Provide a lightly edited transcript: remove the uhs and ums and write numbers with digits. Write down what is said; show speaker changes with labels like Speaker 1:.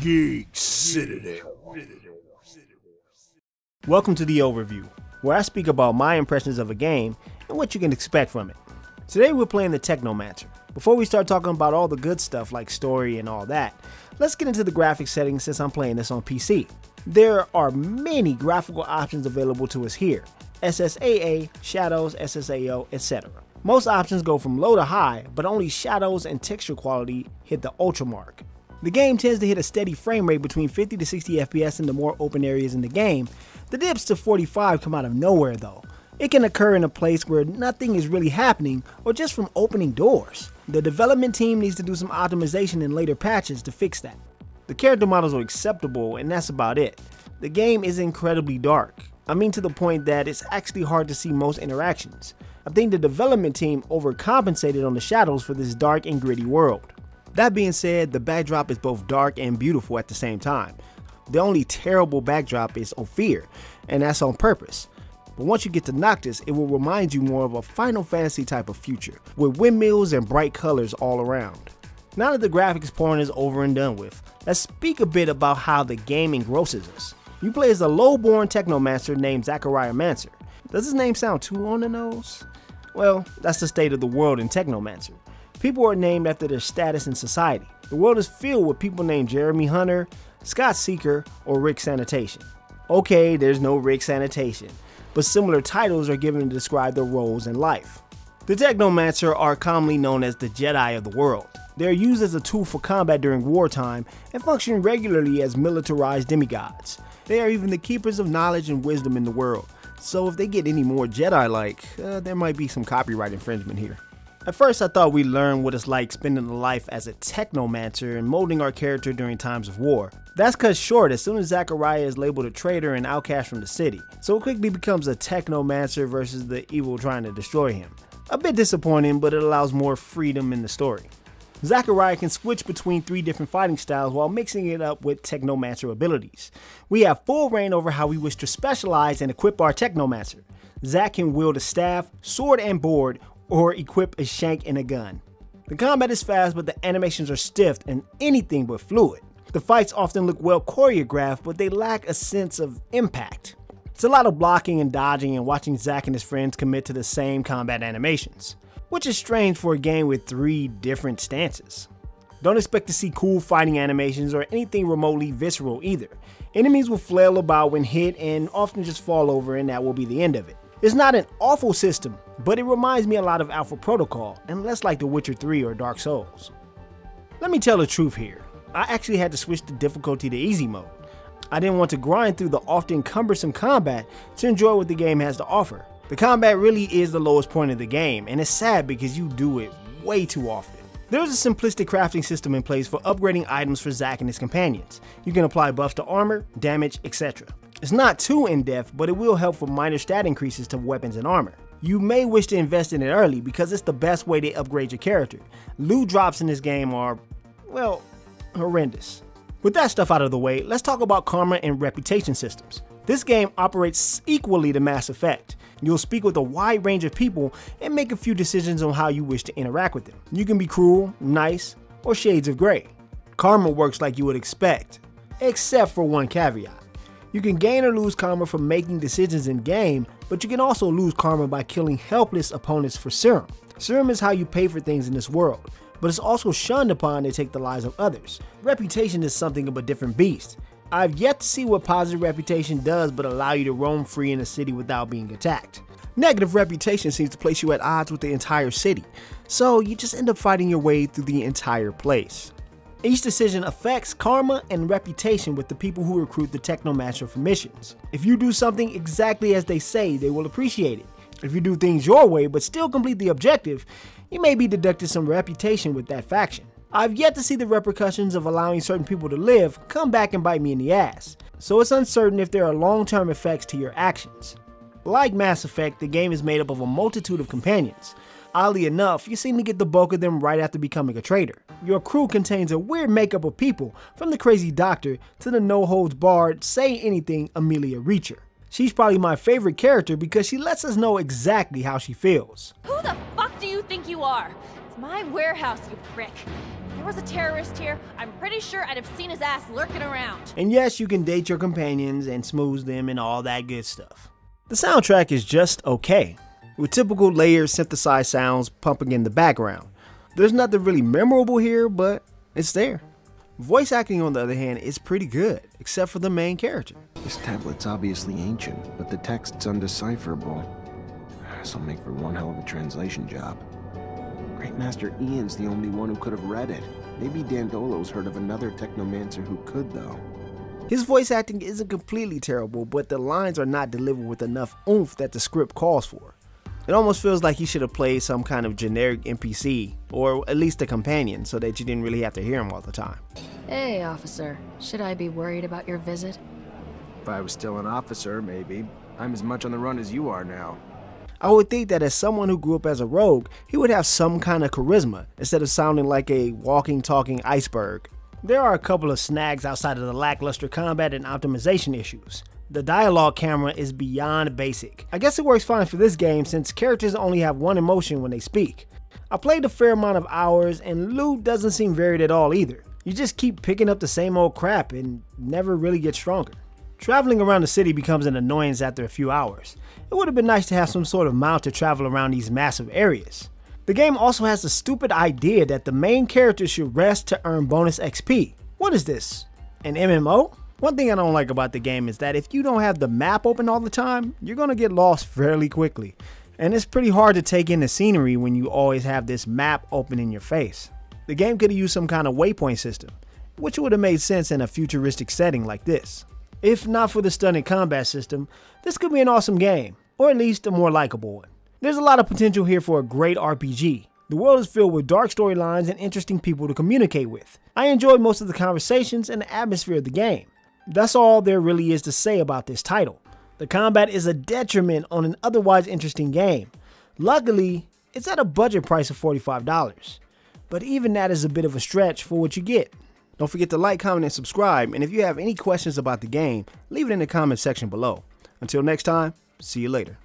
Speaker 1: Geek, Citadel.
Speaker 2: Welcome to the overview, where I speak about my impressions of a game and what you can expect from it. Today we're playing the Technomancer. Before we start talking about all the good stuff like story and all that, let's get into the graphics settings since I'm playing this on PC. There are many graphical options available to us here: SSAA, shadows, SSAO, etc. Most options go from low to high, but only shadows and texture quality hit the ultra mark. The game tends to hit a steady frame rate between 50 to 60 FPS in the more open areas in the game. The dips to 45 come out of nowhere though. It can occur in a place where nothing is really happening or just from opening doors. The development team needs to do some optimization in later patches to fix that. The character models are acceptable and that's about it. The game is incredibly dark. I mean to the point that it's actually hard to see most interactions. I think the development team overcompensated on the shadows for this dark and gritty world. That being said, the backdrop is both dark and beautiful at the same time. The only terrible backdrop is Ophir, and that's on purpose. But once you get to Noctis, it will remind you more of a Final Fantasy type of future, with windmills and bright colors all around. Now that the graphics porn is over and done with, let's speak a bit about how the game engrosses us. You play as a low-born Technomancer named Zachariah Mancer. Does his name sound too on the nose? Well, that's the state of the world in Technomancer. People are named after their status in society. The world is filled with people named Jeremy Hunter, Scott Seeker, or Rick Sanitation. Okay, there's no Rick Sanitation, but similar titles are given to describe their roles in life. The Technomancer are commonly known as the Jedi of the world. They are used as a tool for combat during wartime and function regularly as militarized demigods. They are even the keepers of knowledge and wisdom in the world, so if they get any more Jedi-like, there might be some copyright infringement here. At first I thought we'd learn what it's like spending a life as a Technomancer and molding our character during times of war. That's cut short as soon as Zachariah is labeled a traitor and outcast from the city, so it quickly becomes a Technomancer versus the evil trying to destroy him. A bit disappointing, but it allows more freedom in the story. Zachariah can switch between 3 different fighting styles while mixing it up with Technomancer abilities. We have full reign over how we wish to specialize and equip our Technomancer. Zach can wield a staff, sword and board, or equip a shank and a gun. The combat is fast, but the animations are stiff and anything but fluid. The fights often look well choreographed, but they lack a sense of impact. It's a lot of blocking and dodging and watching Zach and his friends commit to the same combat animations, which is strange for a game with 3 different stances. Don't expect to see cool fighting animations or anything remotely visceral either. Enemies will flail about when hit and often just fall over, and that will be the end of it. It's not an awful system, but it reminds me a lot of Alpha Protocol and less like The Witcher 3 or Dark Souls. Let me tell the truth here. I actually had to switch the difficulty to easy mode. I didn't want to grind through the often cumbersome combat to enjoy what the game has to offer. The combat really is the lowest point of the game, and it's sad because you do it way too often. There is a simplistic crafting system in place for upgrading items for Zack and his companions. You can apply buffs to armor, damage, etc. It's not too in-depth, but it will help for minor stat increases to weapons and armor. You may wish to invest in it early because it's the best way to upgrade your character. Loot drops in this game are, well, horrendous. With that stuff out of the way, let's talk about karma and reputation systems. This game operates equally to Mass Effect. You'll speak with a wide range of people and make a few decisions on how you wish to interact with them. You can be cruel, nice, or shades of gray. Karma works like you would expect, except for one caveat. You can gain or lose karma from making decisions in game, but you can also lose karma by killing helpless opponents for serum. Serum is how you pay for things in this world, but it's also shunned upon to take the lives of others. Reputation is something of a different beast. I've yet to see what positive reputation does but allow you to roam free in a city without being attacked. Negative reputation seems to place you at odds with the entire city, so you just end up fighting your way through the entire place. Each decision affects karma and reputation with the people who recruit the Technomancer for missions. If you do something exactly as they say, they will appreciate it. If you do things your way but still complete the objective, you may be deducted some reputation with that faction. I've yet to see the repercussions of allowing certain people to live come back and bite me in the ass, so it's uncertain if there are long-term effects to your actions. Like Mass Effect, the game is made up of a multitude of companions. Oddly enough, you seem to get the bulk of them right after becoming a traitor. Your crew contains a weird makeup of people, from the crazy doctor to the no-holds-barred, say-anything Amelia Reacher. She's probably my favorite character because she lets us know exactly how she feels.
Speaker 3: Who the fuck do you think you are? It's My warehouse, you prick. If there was a terrorist here, I'm pretty sure I'd have seen his ass lurking around.
Speaker 2: And yes, you can date your companions and smooze them and all that good stuff. The soundtrack is just okay, with typical layered synthesized sounds pumping in the background. There's nothing really memorable here, but it's there. Voice acting, on the other hand, is pretty good, except for the main character.
Speaker 4: This tablet's obviously ancient, but the text's undecipherable. This'll make for one hell of a translation job. Great Master Ian's the only one who could have read it. Maybe Dandolo's heard of another Technomancer who could, though.
Speaker 2: His voice acting isn't completely terrible, but the lines are not delivered with enough oomph that the script calls for. It almost feels like he should have played some kind of generic NPC, or at least a companion, so that you didn't really have to hear him all the time.
Speaker 5: Hey, officer. Should I be worried about your visit?
Speaker 4: If I was still an officer, maybe. I'm as much on the run as you are now.
Speaker 2: I would think that as someone who grew up as a rogue, he would have some kind of charisma, instead of sounding like a walking, talking iceberg. There are a couple of snags outside of the lackluster combat and optimization issues. The dialogue camera is beyond basic. I guess it works fine for this game since characters only have one emotion when they speak. I played a fair amount of hours and loot doesn't seem varied at all either. You just keep picking up the same old crap and never really get stronger. Traveling around the city becomes an annoyance after a few hours. It would have been nice to have some sort of mount to travel around these massive areas. The game also has the stupid idea that the main character should rest to earn bonus XP. What is this? An MMO? One thing I don't like about the game is that if you don't have the map open all the time, you're gonna get lost fairly quickly. And it's pretty hard to take in the scenery when you always have this map open in your face. The game could have used some kind of waypoint system, which would have made sense in a futuristic setting like this. If not for the stunning combat system, this could be an awesome game, or at least a more likable one. There's a lot of potential here for a great RPG. The world is filled with dark storylines and interesting people to communicate with. I enjoyed most of the conversations and the atmosphere of the game. That's all there really is to say about this title. The combat is a detriment on an otherwise interesting game. Luckily, it's at a budget price of $45. But even that is a bit of a stretch for what you get. Don't forget to like, comment, and subscribe, and if you have any questions about the game, leave it in the comment section below. Until next time, see you later.